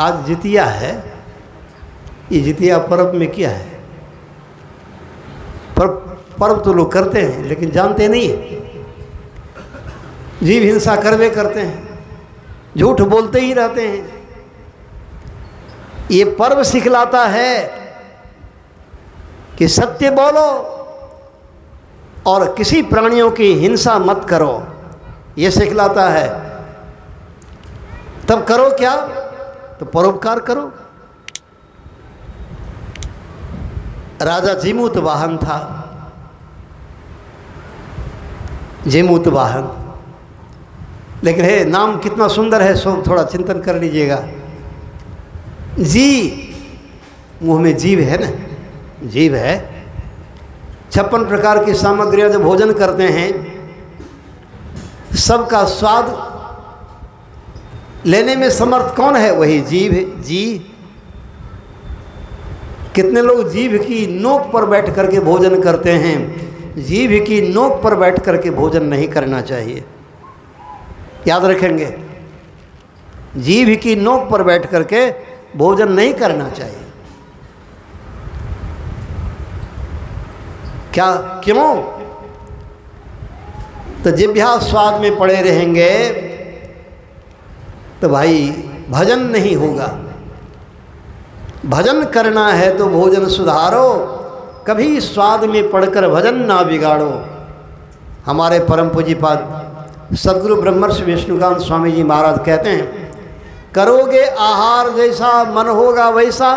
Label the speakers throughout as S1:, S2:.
S1: आज जितिया है, ये जितिया पर्व में क्या है? पर्व तो लोग करते हैं लेकिन जानते नहीं है। जीव हिंसा करवे करते हैं, झूठ बोलते ही रहते हैं। ये पर्व सिखलाता है कि सत्य बोलो और किसी प्राणियों की हिंसा मत करो, ये सिखलाता है। तब करो क्या? तो परोपकार करो। राजा जीमूत वाहन था, जीमूत वाहन, लेकिन है नाम कितना सुंदर है, सो थोड़ा चिंतन कर लीजिएगा। जी, मुंह में जीव है ना, जीव है। 56 प्रकार की सामग्रियां जब भोजन करते हैं, सबका स्वाद लेने में समर्थ कौन है? वही जीव है। जी, कितने लोग जीभ की नोक पर बैठ करके भोजन करते हैं। जीभ की नोक पर बैठ करके भोजन नहीं करना चाहिए, याद रखेंगे। जीभ की नोक पर बैठ करके भोजन नहीं करना चाहिए। क्या? क्यों? तो जिह्वा स्वाद में पड़े रहेंगे तो भाई भजन नहीं होगा। भजन करना है तो भोजन सुधारो, कभी स्वाद में पड़कर भजन ना बिगाड़ो। हमारे परम पूज्यपाद सद्गुरु ब्रह्मर्षि विष्णुकांत स्वामी जी महाराज कहते हैं, करोगे आहार जैसा मन होगा वैसा,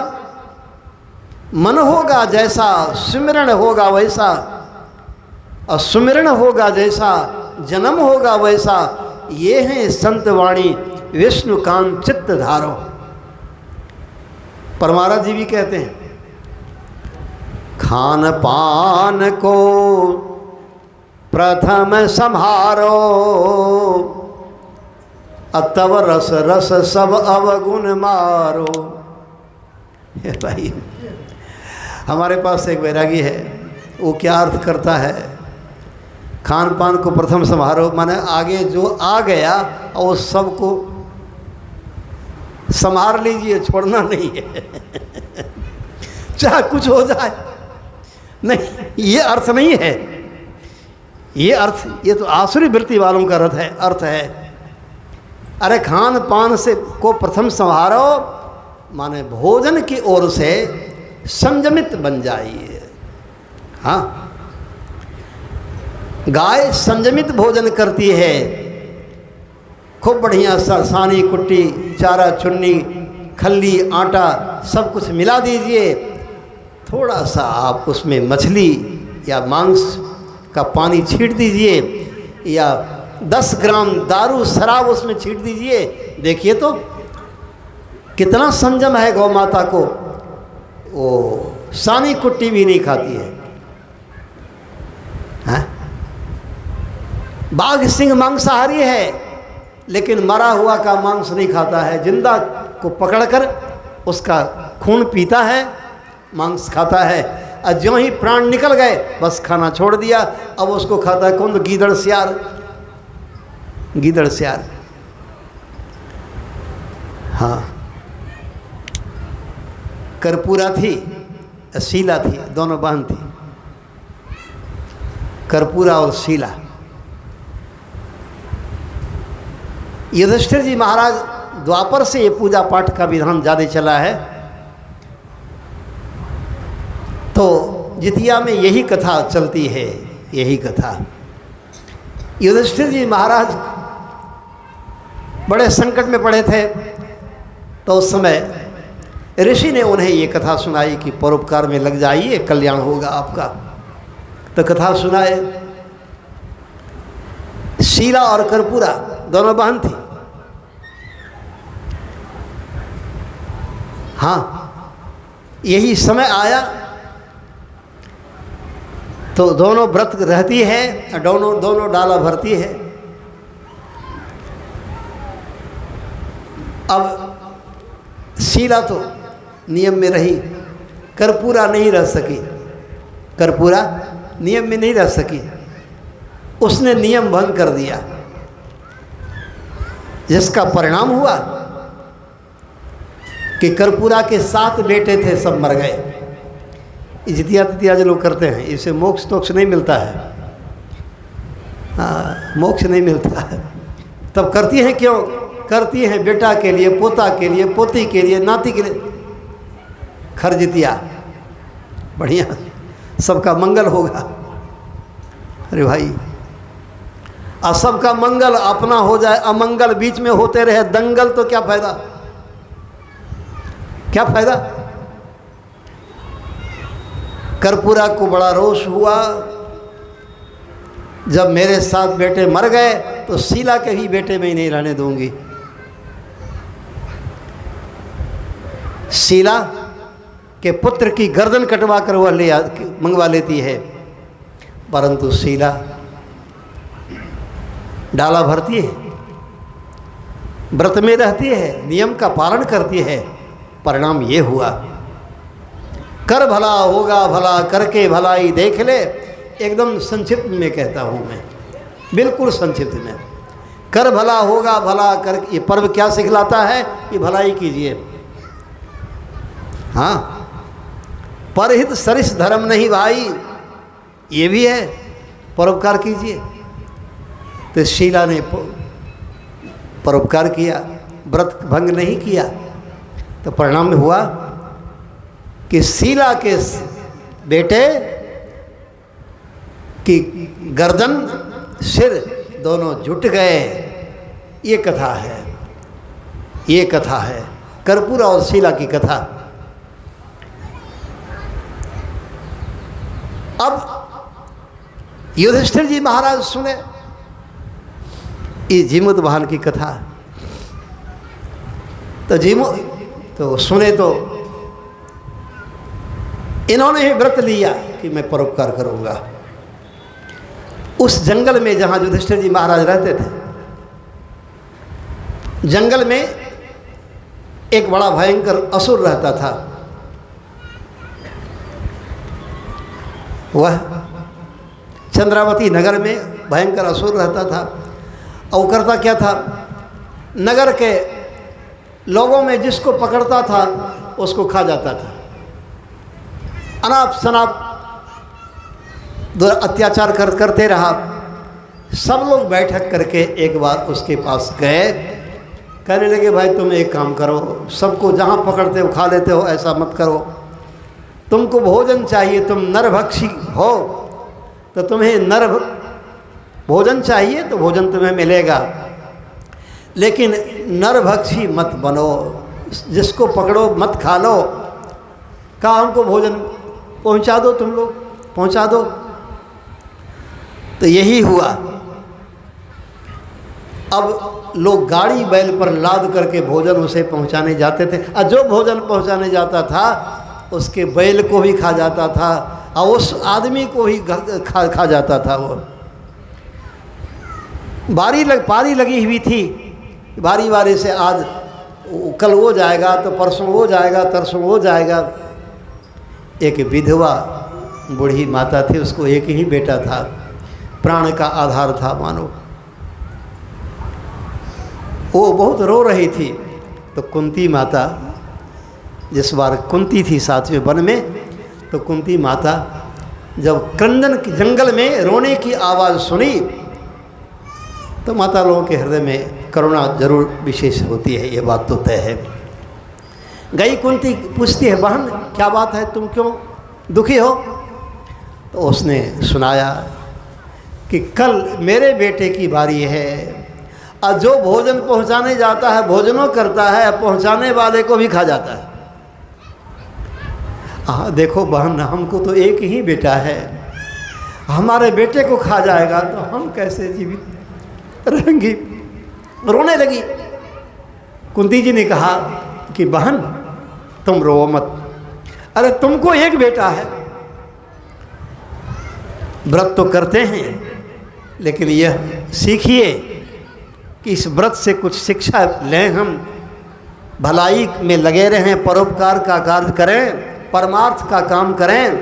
S1: मन होगा जैसा सुमिरन होगा वैसा, और सुमिरन होगा जैसा जन्म होगा वैसा। ये हैं संत वाणी विष्णुकांत चित्त धारो। परमारा जी भी कहते हैं, खान पान को प्रथम संहारो, तब रस रस सब अवगुण मारो। भाई हमारे पास एक वैरागी है, वो क्या अर्थ करता है? खान पान को प्रथम संहारो, माने आगे जो आ गया और सबको संभार लीजिए, छोड़ना नहीं है। चाहे कुछ हो जाए, नहीं, ये अर्थ नहीं है। ये अर्थ, ये तो आसुरी वृत्ति वालों का अर्थ है। अरे खान पान से को प्रथम संभारो, माने भोजन की ओर से संयमित बन जाइए। हाँ, गाय संयमित भोजन करती है, खूब बढ़िया सा सानी कुट्टी, चारा चुन्नी, खल्ली, आटा सब कुछ मिला दीजिए। थोड़ा सा आप उसमें मछली या मांस का पानी छींट दीजिए, या 10 ग्राम दारू शराब उसमें छींट दीजिए। देखिए तो कितना संयम है गौ माता को। वो सानी कुट्टी भी नहीं खाती है। हाँ? बाघ सिंह मांसाहारी है, लेकिन मरा हुआ का मांस नहीं खाता है। जिंदा को पकड़कर उसका खून पीता है, मांस खाता है। और ज्यों ही प्राण निकल गए, बस खाना छोड़ दिया। अब उसको खाता है कौन? गीदड़ सियार, गीदड़ सियार। हाँ, कर्पूरा थी, शीला थी, दोनों बहन थी, कर्पूरा और शीला। युधिष्ठिर जी महाराज, द्वापर से ये पूजा पाठ का विधान ज़्यादा चला है, तो जितिया में यही कथा चलती है, यही कथा। युधिष्ठिर जी महाराज बड़े संकट में पड़े थे, तो उस समय ऋषि ने उन्हें ये कथा सुनाई कि परोपकार में लग जाइए, कल्याण होगा आपका। तो कथा सुनाए। शीला और कर्पूरा दोनों बहन थी। हाँ, यही समय आया तो दोनों व्रत रहती है, दोनों डाला भरती है। अब शीला तो नियम में रही, कर्पूरा नहीं रह सकी, कर्पूरा नियम में नहीं रह सकी। उसने नियम भंग कर दिया, जिसका परिणाम हुआ कि कर्पूरा के 7 बेटे थे, सब मर गए। जितिया तितिया जो लोग करते हैं, इससे मोक्ष तोक्ष नहीं मिलता है। हाँ, मोक्ष नहीं मिलता है। तब करती हैं क्यों? करती हैं बेटा के लिए, पोता के लिए, पोती के लिए, नाती के लिए। खरजितिया बढ़िया, सबका मंगल होगा। अरे भाई, और सबका मंगल अपना हो जाए, अमंगल बीच में होते रहे दंगल, तो क्या फायदा? क्या फायदा? कर्पूरा को बड़ा रोष हुआ, जब मेरे 7 बेटे मर गए तो शीला के ही बेटे में ही नहीं रहने दूंगी। शीला के पुत्र की गर्दन कटवा कर वह मंगवा लेती है, परंतु शीला डाला भरती है, व्रत में रहती है, नियम का पालन करती है। परिणाम ये हुआ, कर भला होगा भला, करके भलाई देख ले। एकदम संक्षिप्त में कहता हूँ मैं, बिल्कुल संक्षिप्त में। कर भला होगा भला, कर। ये पर्व क्या सिखलाता है कि भलाई कीजिए। हाँ, परहित सरिस धर्म नहीं भाई, ये भी है, परोपकार कीजिए। तो शीला ने परोपकार किया, व्रत भंग नहीं किया, तो परिणाम में हुआ कि शीला के बेटे की गर्दन सिर दोनों जुट गए। ये कथा है, ये कथा है कर्पूरा और शीला की कथा। अब युधिष्ठिर जी महाराज सुने ये जीमूत वाहन की कथा, तो सुने तो इन्होंने ही व्रत लिया कि मैं परोपकार करूंगा। उस जंगल में जहाँ युधिष्ठिर जी महाराज रहते थे, जंगल में एक बड़ा भयंकर असुर रहता था। वह चंद्रावती नगर में भयंकर असुर रहता था। और करता क्या था, नगर के लोगों में जिसको पकड़ता था उसको खा जाता था। अनाप शनाप अत्याचार करते रहा। सब लोग बैठक करके एक बार उसके पास गए, कहने लगे भाई तुम एक काम करो, सबको जहाँ पकड़ते हो खा लेते हो, ऐसा मत करो। तुमको भोजन चाहिए, तुम नरभक्षी हो, तो तुम्हें भोजन चाहिए तो भोजन तुम्हें मिलेगा, लेकिन नरभक्षी मत बनो, जिसको पकड़ो मत खा लो। कहा हमको भोजन पहुंचा दो, तुम लोग पहुंचा दो। तो यही हुआ। अब लोग गाड़ी बैल पर लाद करके भोजन उसे पहुंचाने जाते थे, और जो भोजन पहुंचाने जाता था उसके बैल को भी खा जाता था, और उस आदमी को ही खा जाता था। वो पारी लगी हुई थी, बारी बारी से आज कल वो जाएगा तो परसों वो जाएगा, तरसों वो जाएगा। एक विधवा बूढ़ी माता थी, उसको एक ही बेटा था, प्राण का आधार था मानो। वो बहुत रो रही थी, तो कुंती माता, जिस बार कुंती थी 7वें वन में, तो कुंती माता जब क्रंदन के जंगल में रोने की आवाज़ सुनी, तो माता लोगों के हृदय में करुणा जरूर विशेष होती है, ये बात तो तय है। गई कुंती पूछती है, बहन क्या बात है, तुम क्यों दुखी हो? तो उसने सुनाया कि कल मेरे बेटे की बारी है, और जो भोजन पहुंचाने जाता है भोजनों करता है, पहुंचाने वाले को भी खा जाता है। देखो बहन, हमको तो एक ही बेटा है, हमारे बेटे को खा जाएगा तो हम कैसे जीवित रहेंगी? रोने लगी। कुंती जी ने कहा कि बहन तुम रो मत, अरे तुमको एक बेटा है, व्रत तो करते हैं, लेकिन यह सीखिए कि इस व्रत से कुछ शिक्षा लें, हम भलाई में लगे रहें, परोपकार का कार्य करें, परमार्थ का काम करें,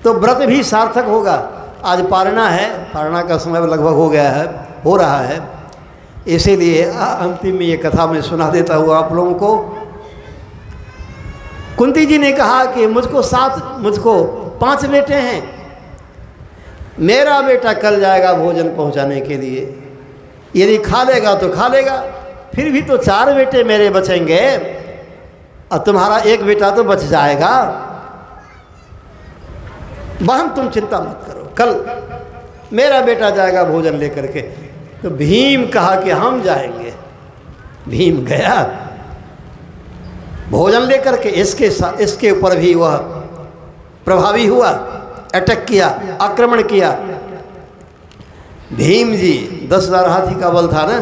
S1: तो व्रत भी सार्थक होगा। आज पारणा है, पारणा का समय लगभग हो गया है, हो रहा है, इसीलिए अंतिम में ये कथा मैं सुना देता हूँ आप लोगों को कुंती जी ने कहा कि मुझको 5 बेटे हैं, मेरा बेटा कल जाएगा भोजन पहुंचाने के लिए, यदि खा लेगा तो खा लेगा, फिर भी तो 4 बेटे मेरे बचेंगे और तुम्हारा 1 बेटा तो बच जाएगा। बहन तुम चिंता मत करो, कल मेरा बेटा जाएगा भोजन लेकर के। तो भीम कहा कि हम जाएंगे। भीम गया भोजन लेकर के, इसके ऊपर भी वह प्रभावी हुआ, अटैक किया, आक्रमण किया। भीम जी 10,000 हाथी का बल था ना।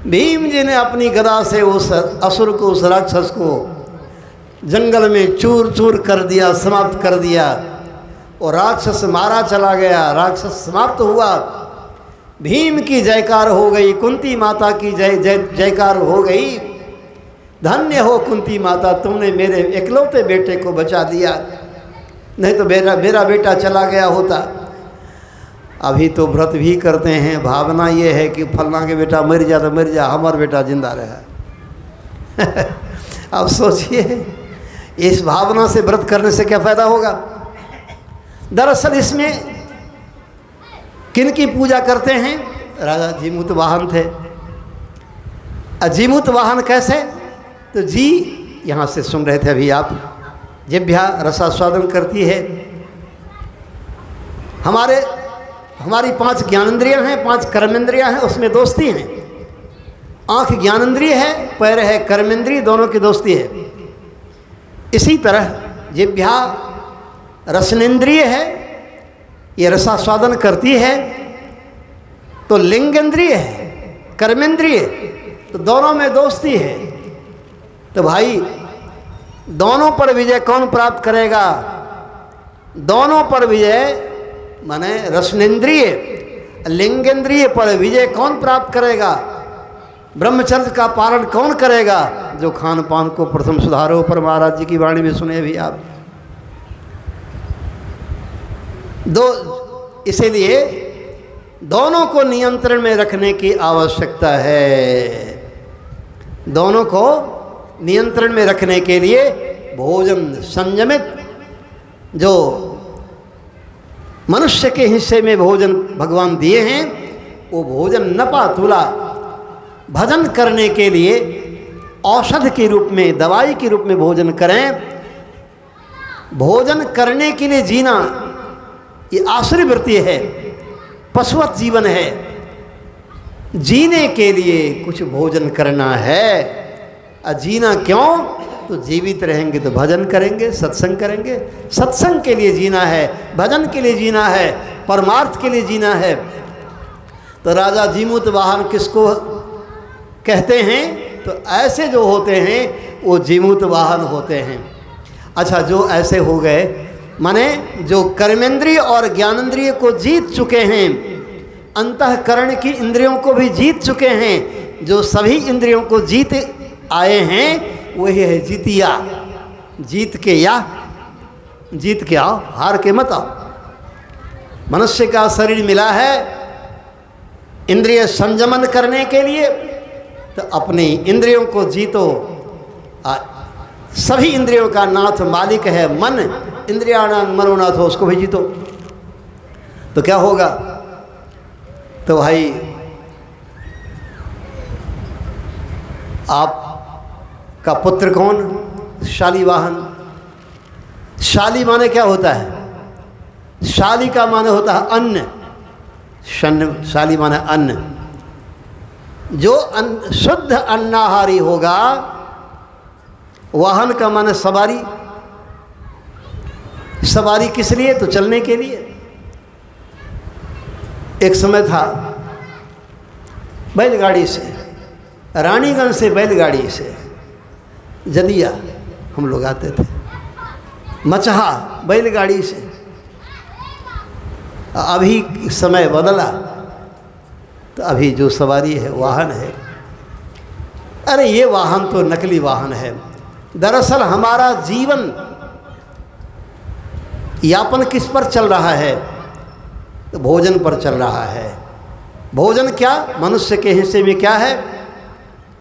S1: भीम जी ने अपनी गदा से उस असुर को, उस राक्षस को जंगल में चूर चूर कर दिया, समाप्त कर दिया। और राक्षस मारा चला गया, राक्षस समाप्त हुआ। भीम की जयकार हो गई, कुंती माता की जयकार हो गई। धन्य हो कुंती माता, तुमने मेरे इकलौते बेटे को बचा दिया, नहीं तो मेरा बेटा चला गया होता। अभी तो व्रत भी करते हैं, भावना ये है कि फलना के बेटा मर जा तो मर जा, हमारा बेटा जिंदा रहा। अब सोचिए इस भावना से व्रत करने से क्या फायदा होगा। दरअसल इसमें किन की पूजा करते हैं? राजा जीमूत वाहन थे। अजीमूत वाहन कैसे? तो जी यहाँ से सुन रहे थे अभी आप, जिह्वा रसास्वादन करती है। हमारी 5 ज्ञानेंद्रियाँ हैं, 5 कर्मेंद्रियाँ हैं, उसमें दोस्ती हैं। आँख ज्ञानेंद्रिय है, पैर है कर्मेंद्रिय, दोनों की दोस्ती है। इसी तरह जिह्वा रसनेन्द्रिय है, ये रसास्वादन करती है। तो लिंगेंद्रिय है, कर्मेंद्रिय, तो दोनों में दोस्ती है। तो भाई दोनों पर विजय कौन प्राप्त करेगा? दोनों पर विजय माने रसनेन्द्रिय लिंगेंद्रिय पर विजय कौन प्राप्त करेगा? ब्रह्मचर्य का पालन कौन करेगा? जो खान पान को प्रथम सुधारो, पर महाराज जी की वाणी में सुने भी आप। इसीलिए दोनों को नियंत्रण में रखने की आवश्यकता है। दोनों को नियंत्रण में रखने के लिए भोजन संयमित, जो मनुष्य के हिस्से में भोजन भगवान दिए हैं, वो भोजन नपा तुला भजन करने के लिए औषध के रूप में, दवाई के रूप में भोजन करें। भोजन करने के लिए जीना ये आश्रय वृत्ति है, पशुवत जीवन है। जीने के लिए कुछ भोजन करना है। जीना क्यों? तो जीवित रहेंगे तो भजन करेंगे, सत्संग करेंगे। सत्संग के लिए जीना है, भजन के लिए जीना है, परमार्थ के लिए जीना है। तो राजा जीमूत वाहन किसको कहते हैं? तो ऐसे जो होते हैं वो जीमूत वाहन होते हैं। अच्छा, जो ऐसे हो गए माने जो कर्मेंद्रिय और ज्ञानेंद्रिय को जीत चुके हैं, अंतःकरण की इंद्रियों को भी जीत चुके हैं, जो सभी इंद्रियों को जीत आए हैं, वही है जीतिया। जीत के आओ, हार के मत आओ। मनुष्य का शरीर मिला है इंद्रिय संयमन करने के लिए, तो अपनी इंद्रियों को जीतो। सभी इंद्रियों का नाथ मालिक है मन, इंद्रियाणां मनोनाथ हो, उसको भी जीतो। तो क्या होगा? तो भाई आपका पुत्र कौन? शालीवाहन। शाली माने क्या होता है? शाली का माने होता है अन्न। शाली माने अन्न। जो शुद्ध अन्नाहारी होगा, वाहन का माने सवारी। सवारी किस लिए? तो चलने के लिए। एक समय था बैलगाड़ी से, रानीगंज से बैलगाड़ी से जदिया हम लोग आते थे, मचहा बैलगाड़ी से। अभी समय बदला, तो अभी जो सवारी है वाहन है। अरे ये वाहन तो नकली वाहन है। दरअसल हमारा जीवन यापन किस पर चल रहा है? तो भोजन पर चल रहा है। भोजन क्या? मनुष्य के हिस्से में क्या है?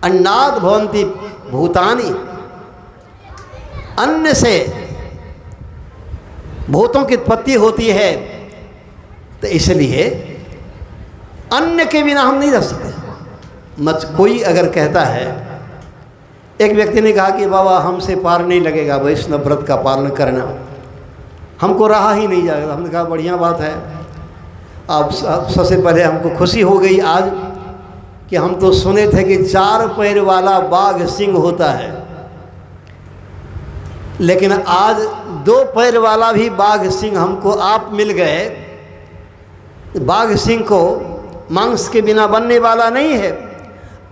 S1: अन्नाद भवन्ति भूतानि। अन्न से भूतों की उत्पत्ति होती है, तो इसलिए अन्न के बिना हम नहीं रह सकते। कोई अगर कहता है, एक व्यक्ति ने कहा कि बाबा हमसे पार नहीं लगेगा वैष्णव व्रत का पालन करना, हमको रहा ही नहीं जाएगा। हमने कहा बढ़िया बात है। अब सबसे पहले हमको खुशी हो गई आज कि हम तो सुने थे कि 4 पैर वाला बाघ सिंह होता है, लेकिन आज 2 पैर वाला भी बाघ सिंह हमको आप मिल गए। बाघ सिंह को मांस के बिना बनने वाला नहीं है।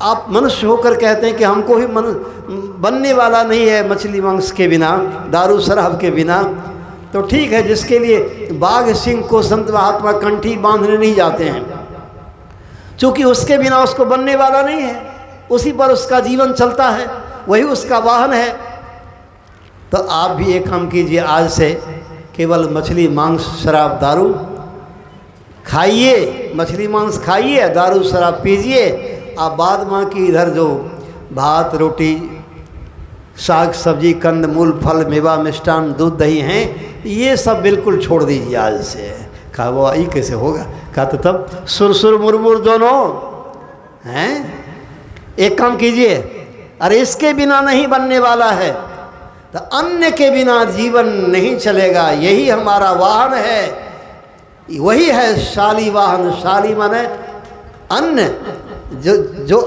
S1: आप मनुष्य होकर कहते हैं कि हमको भी बनने वाला नहीं है मछली मांस के बिना, दारू शराब के बिना। तो ठीक है, जिसके लिए बाघ सिंह को संत महात्मा कंठी बांधने नहीं जाते हैं, क्योंकि उसके बिना उसको बनने वाला नहीं है, उसी पर उसका जीवन चलता है, वही उसका वाहन है। तो आप भी एक काम कीजिए, आज से केवल मछली मांस शराब दारू खाइए, मछली मांस खाइए, दारू शराब पीजिए। आप बाद माँ की इधर जो भात रोटी साग सब्जी कंद मूल फल मेवा मिष्ठान दूध दही हैं, ये सब बिल्कुल छोड़ दीजिए आज से। कहा वो ये कैसे होगा? कहा तो तब सुरसुर मुरमुर दोनों हैं। एक काम कीजिए, अरे इसके बिना नहीं बनने वाला है, तो अन्न के बिना जीवन नहीं चलेगा। यही हमारा वाहन है, वही है शाली वाहन। शाली माने अन्न, जो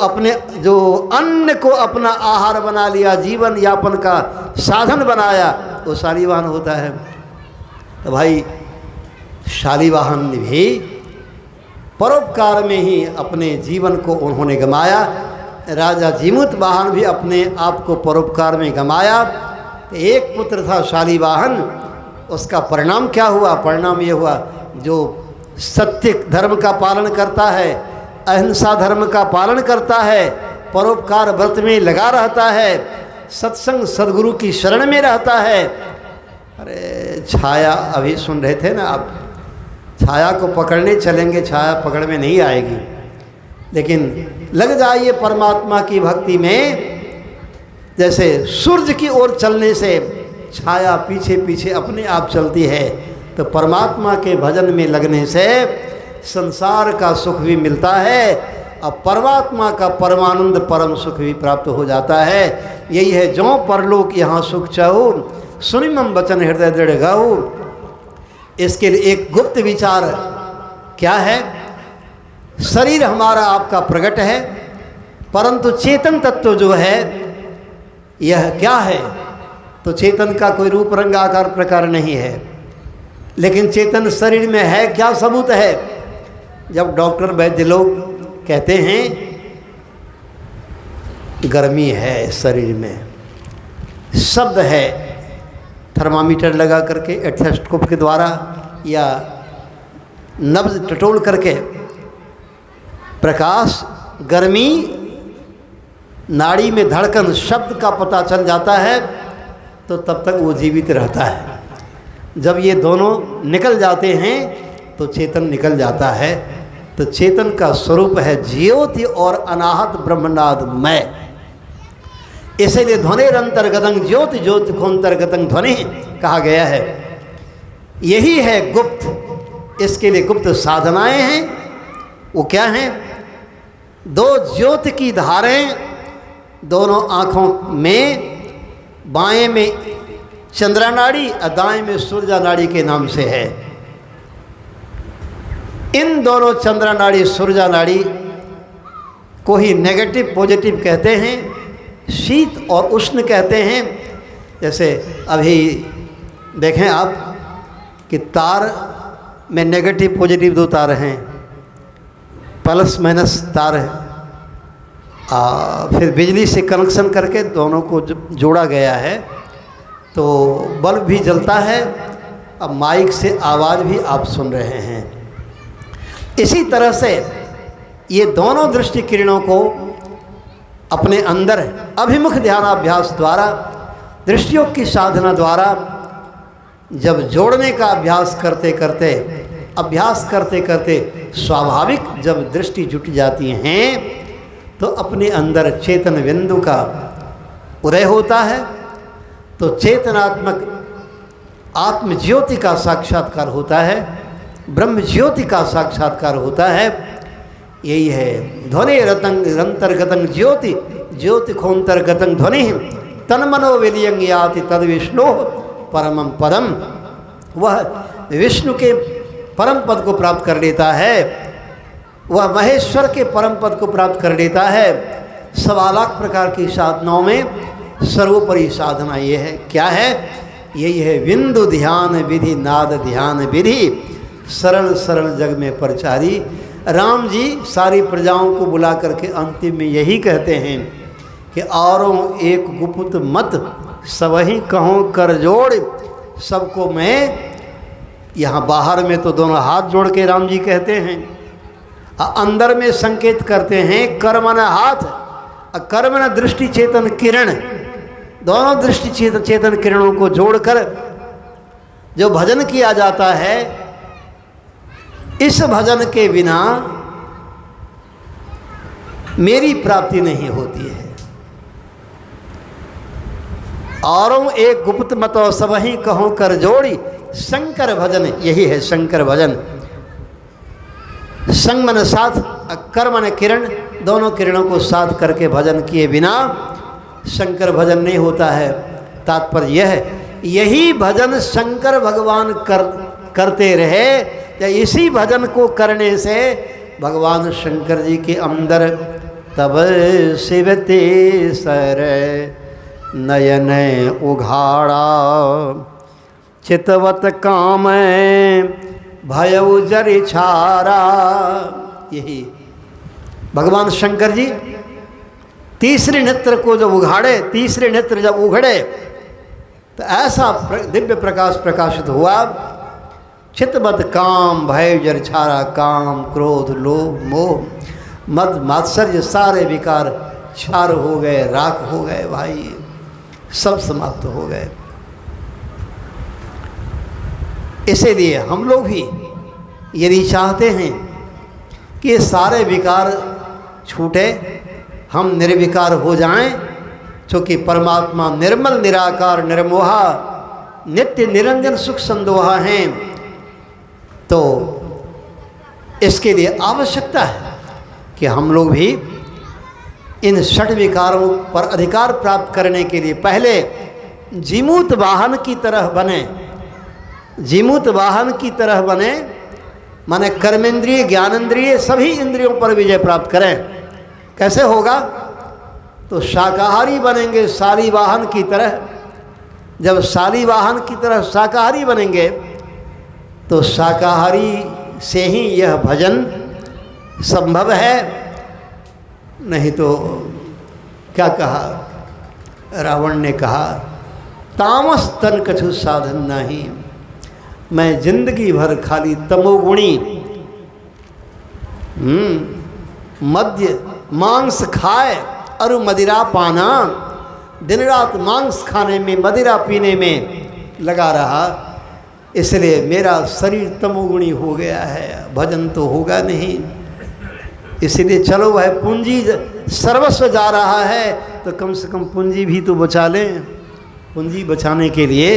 S1: अन्न को अपना आहार बना लिया, जीवन यापन का साधन बनाया, वो शाली वाहन होता है। तो भाई शाली वाहन भी परोपकार में ही अपने जीवन को उन्होंने गमाया। राजा जीमूत वाहन भी अपने आप को परोपकार में गमाया। एक पुत्र था शाली वाहन, उसका परिणाम क्या हुआ? परिणाम ये हुआ, जो सत्य धर्म का पालन करता है, अहिंसा धर्म का पालन करता है, परोपकार व्रत में लगा रहता है, सत्संग सद्गुरु की शरण में रहता है। अरे छाया अभी सुन रहे थे ना आप, छाया को पकड़ने चलेंगे, छाया पकड़ में नहीं आएगी, लेकिन लग जाइए परमात्मा की भक्ति में। जैसे सूरज की ओर चलने से छाया पीछे पीछे अपने आप चलती है, तो परमात्मा के भजन में लगने से संसार का सुख भी मिलता है और परमात्मा का परमानंद परम सुख भी प्राप्त हो जाता है। यही है जो परलोक यहाँ सुख चाहू, सुनि मम वचन हृदय दृढ़ गाऊ। इसके लिए एक गुप्त विचार क्या है? शरीर हमारा आपका प्रकट है, परंतु चेतन तत्व जो है यह क्या है? तो चेतन का कोई रूप रंग आकार प्रकार नहीं है, लेकिन चेतन शरीर में है क्या सबूत है? जब डॉक्टर वैद्य लोग कहते हैं गर्मी है शरीर में, शब्द है थर्मामीटर लगा करके एथेस्टोस्कोप के द्वारा या नब्ज टटोल करके प्रकाश गर्मी नाड़ी में धड़कन शब्द का पता चल जाता है, तो तब तक वो जीवित रहता है। जब ये दोनों निकल जाते हैं तो चेतन निकल जाता है। तो चेतन का स्वरूप है ज्योति और अनाहत ब्रह्मनादमय। इसलिए ध्वनिरंतर्गतं ज्योति ज्योतिकोंतर्गतं ध्वनि कहा गया है। यही है गुप्त। इसके लिए गुप्त साधनाएं हैं। वो क्या हैं? 2 ज्योति की धारें दोनों आँखों में, बाएं में चंद्रा नाड़ी और दाएं में सूर्या नाड़ी के नाम से है। इन दोनों चंद्रा नाड़ी सूर्या नाड़ी को ही नेगेटिव पॉजिटिव कहते हैं, शीत और उष्ण कहते हैं। जैसे अभी देखें आप कि तार में नेगेटिव पॉजिटिव 2 तार हैं, प्लस माइनस तार है। फिर बिजली से कनेक्शन करके दोनों को जोड़ा गया है, तो बल्ब भी जलता है। अब माइक से आवाज़ भी आप सुन रहे हैं। इसी तरह से ये दोनों दृष्टि किरणों को अपने अंदर अभिमुख ध्यानाभ्यास द्वारा, दृष्टियोग की साधना द्वारा जब जोड़ने का अभ्यास करते करते स्वाभाविक जब दृष्टि जुट जाती हैं, तो अपने अंदर चेतन बिंदु का उदय होता है तो चेतनात्मक आत्म ज्योति का साक्षात्कार होता है, ब्रह्म ज्योति का साक्षात्कार होता है। यही है ध्वनि रतंतर्गतं ज्योति ज्योति खोन्तर्गतं ध्वनि तन्मनो विलियं याति तद विष्णु परमं पदम। वह विष्णु के परम पद को प्राप्त कर लेता है, वह महेश्वर के परम पद को प्राप्त कर लेता है। 1.25 लाख प्रकार की साधनाओं में सर्वोपरि साधना ये है, क्या है? यही है बिंदु ध्यान विधि नाद ध्यान विधि सरल सरल जग में प्रचारी। राम जी सारी प्रजाओं को बुला करके अंतिम में यही कहते हैं कि औरों एक गुप्त मत सबही कहूँ कर जोड़। सबको मैं, यहाँ बाहर में तो दोनों हाथ जोड़ के राम जी कहते हैं, अंदर में संकेत करते हैं कर्मण हाथ कर्मण दृष्टि चेतन किरण, दोनों दृष्टि चेतन किरणों को जोड़कर जो भजन किया जाता है, इस भजन के बिना मेरी प्राप्ति नहीं होती है। औरों एक गुप्त मत सबही कहूँ कर जोड़ी। शंकर भजन यही है, शंकर भजन। संग मन साथ कर्मण किरण, दोनों किरणों को साथ करके भजन किए बिना शंकर भजन नहीं होता है। तात्पर्य यह है, यही भजन शंकर भगवान करते रहे, या इसी भजन को करने से भगवान शंकर जी के अंदर तब शिवते सर नयन उघाड़ा चितवत काम भयउ जरि छारा। यही भगवान शंकर जी तीसरे नेत्र को जब उघाड़े, तीसरे नेत्र जब उघड़े तो ऐसा दिव्य प्रकाश प्रकाशित हुआ। चितवत काम भय जरि छारा, काम क्रोध लोभ मोह मद मात्सर्य सारे विकार छार हो गए, राख हो गए भाई, सब समाप्त हो गए। इसीलिए हम लोग भी यदि चाहते हैं कि ये सारे विकार छूटे, हम निर्विकार हो जाएं, क्योंकि परमात्मा निर्मल निराकार निर्मोहा नित्य निरंजन सुख संदोहा हैं, तो इसके लिए आवश्यकता है कि हम लोग भी इन 6 विकारों पर अधिकार प्राप्त करने के लिए पहले जीमूत वाहन की तरह बने। जीमूत वाहन की तरह बने माने कर्मेंद्रिय ज्ञानेंद्रिय सभी इंद्रियों पर विजय प्राप्त करें। कैसे होगा? तो शाकाहारी बनेंगे शालिवाहन की तरह। जब शालिवाहन की तरह शाकाहारी बनेंगे तो शाकाहारी से ही यह भजन संभव है। नहीं तो क्या कहा रावण ने कहा, तामस तन कछु साधन नहीं, मैं जिंदगी भर खाली तमोगुणी मद्य मांस खाए और मदिरा पाना, दिन रात मांस खाने में मदिरा पीने में लगा रहा, इसलिए मेरा शरीर तमोगुणी हो गया है, भजन तो होगा नहीं। इसलिए चलो वह पूंजी सर्वस्व जा रहा है तो कम से कम पूंजी भी तो बचा लें। पूंजी बचाने के लिए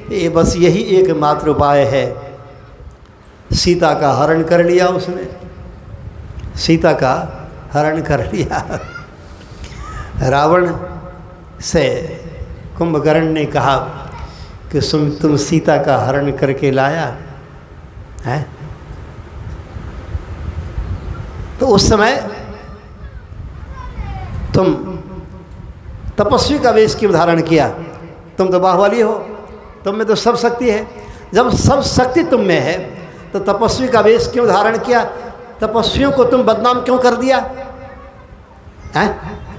S1: ये बस यही एकमात्र उपाय है। सीता का हरण कर लिया उसने, सीता का हरण कर लिया। रावण से कुंभकर्ण ने कहा कि तुम सीता का हरण करके लाया है। तो उस समय तुम तपस्वी का वेश क्यों धारण किया? तुम तो बाहुबली हो, तुम में तो सब शक्ति है। जब सब शक्ति तुम में है तो तपस्वी का वेश क्यों धारण किया? तपस्वियों को तुम बदनाम क्यों कर दिया है?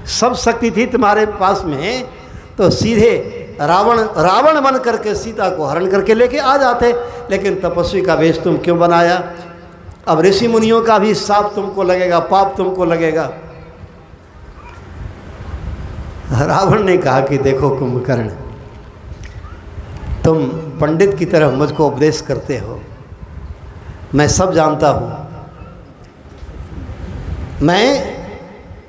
S1: सब शक्ति थी तुम्हारे पास में तो सीधे रावण बन करके सीता को हरण करके लेके आ जाते, लेकिन तपस्वी का वेश तुम क्यों बनाया? अब ऋषि मुनियों का भी साप तुमको लगेगा, पाप तुमको लगेगा। रावण ने कहा कि देखो कुंभकर्ण, तुम पंडित की तरह मुझको उपदेश करते हो, मैं सब जानता हूँ। मैं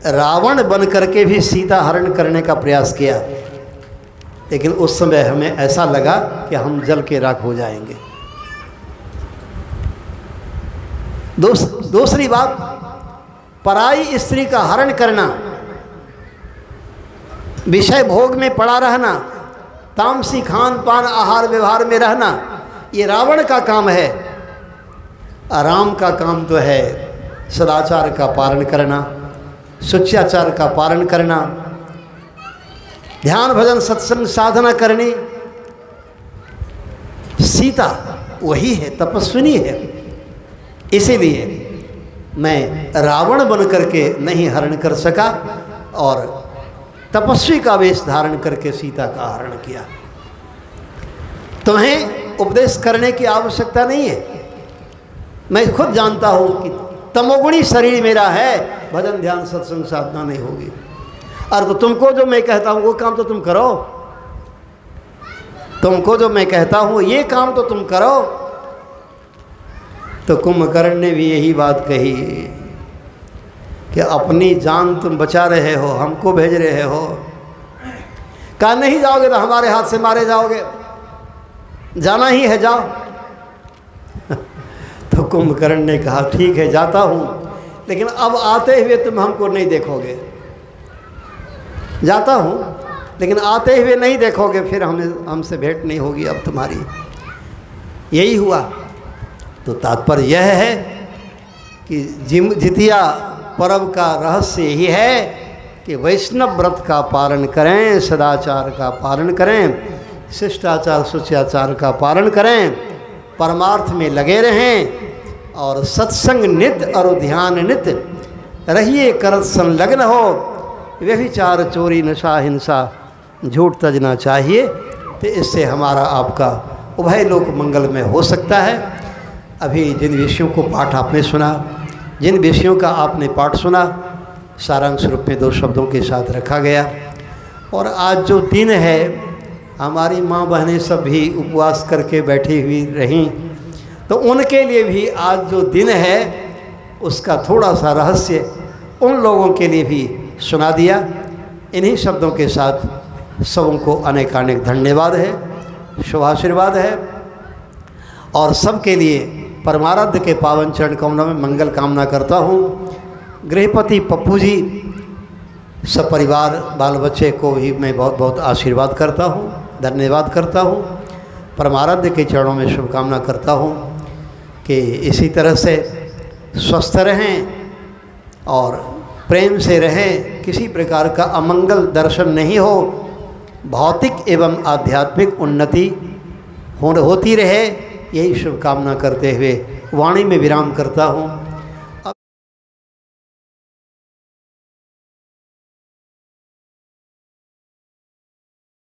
S1: रावण बन करके भी सीता हरण करने का प्रयास किया, लेकिन उस समय हमें ऐसा लगा कि हम जल के राख हो जाएंगे। दूसरी बात, पराई स्त्री का हरण करना, विषय भोग में पड़ा रहना, तामसी खान पान आहार व्यवहार में रहना, ये रावण का काम है। राम का काम तो है सदाचार का पालन करना, शुच्याचार का पालन करना, ध्यान भजन सत्संग साधना करनी। सीता वही है, तपस्विनी है। इसीलिए मैं रावण बन करके नहीं हरण कर सका और तपस्वी का वेश धारण करके सीता का हरण किया। तुम्हें उपदेश करने की आवश्यकता नहीं है। मैं खुद जानता हूं कि तमोगुणी शरीर मेरा है, भजन ध्यान सत्संग साधना नहीं होगी। और तो तुमको जो मैं कहता हूं वो काम तो तुम करो, तुमको जो मैं कहता हूं ये काम तो तुम करो। तो कुंभकर्ण ने भी यही बात कही कि अपनी जान तुम बचा रहे हो, हमको भेज रहे हो। कहा नहीं जाओगे तो हमारे हाथ से मारे जाओगे, जाना ही है जाओ। तो कुंभकर्ण ने कहा ठीक है जाता हूँ, लेकिन अब आते हुए तुम हमको नहीं देखोगे। जाता हूँ लेकिन आते हुए नहीं देखोगे, फिर हमसे भेंट नहीं होगी अब तुम्हारी। यही हुआ। तो तात्पर्य यह है कि जितिया पर्व का रहस्य यही है कि वैष्णव व्रत का पालन करें, सदाचार का पालन करें, शिष्टाचार शुच्याचार का पालन करें, परमार्थ में लगे रहें और सत्संग नित्य और ध्यान नित्य रहिए करत संलग्न हो। व्यभिचार चोरी नशा हिंसा झूठ तजना चाहिए। तो इससे हमारा आपका उभय लोक मंगल में हो सकता है। अभी जिन विषयों को पाठ आपने सुना, जिन विषयों का आपने पाठ सुना, सारांश रूप में 2 शब्दों के साथ रखा गया। और आज जो दिन है, हमारी माँ बहनें सब भी उपवास करके बैठी हुई रहीं, तो उनके लिए भी आज जो दिन है उसका थोड़ा सा रहस्य उन लोगों के लिए भी सुना दिया। इन्हीं शब्दों के साथ सबों को अनेकानेक धन्यवाद है, शुभाशीर्वाद है। और सबके लिए परमाराध्य के पावन चरण कमलों में मंगल कामना करता हूँ। गृहपति पप्पू जी सपरिवार बाल बच्चे को भी मैं बहुत बहुत आशीर्वाद करता हूँ, धन्यवाद करता हूँ। परमाराध्य के चरणों में शुभकामना करता हूँ कि इसी तरह से स्वस्थ रहें और प्रेम से रहें, किसी प्रकार का अमंगल दर्शन नहीं हो, भौतिक एवं आध्यात्मिक उन्नति होती रहे, यही शुभकामना करते हुए वाणी में विराम करता हूँ।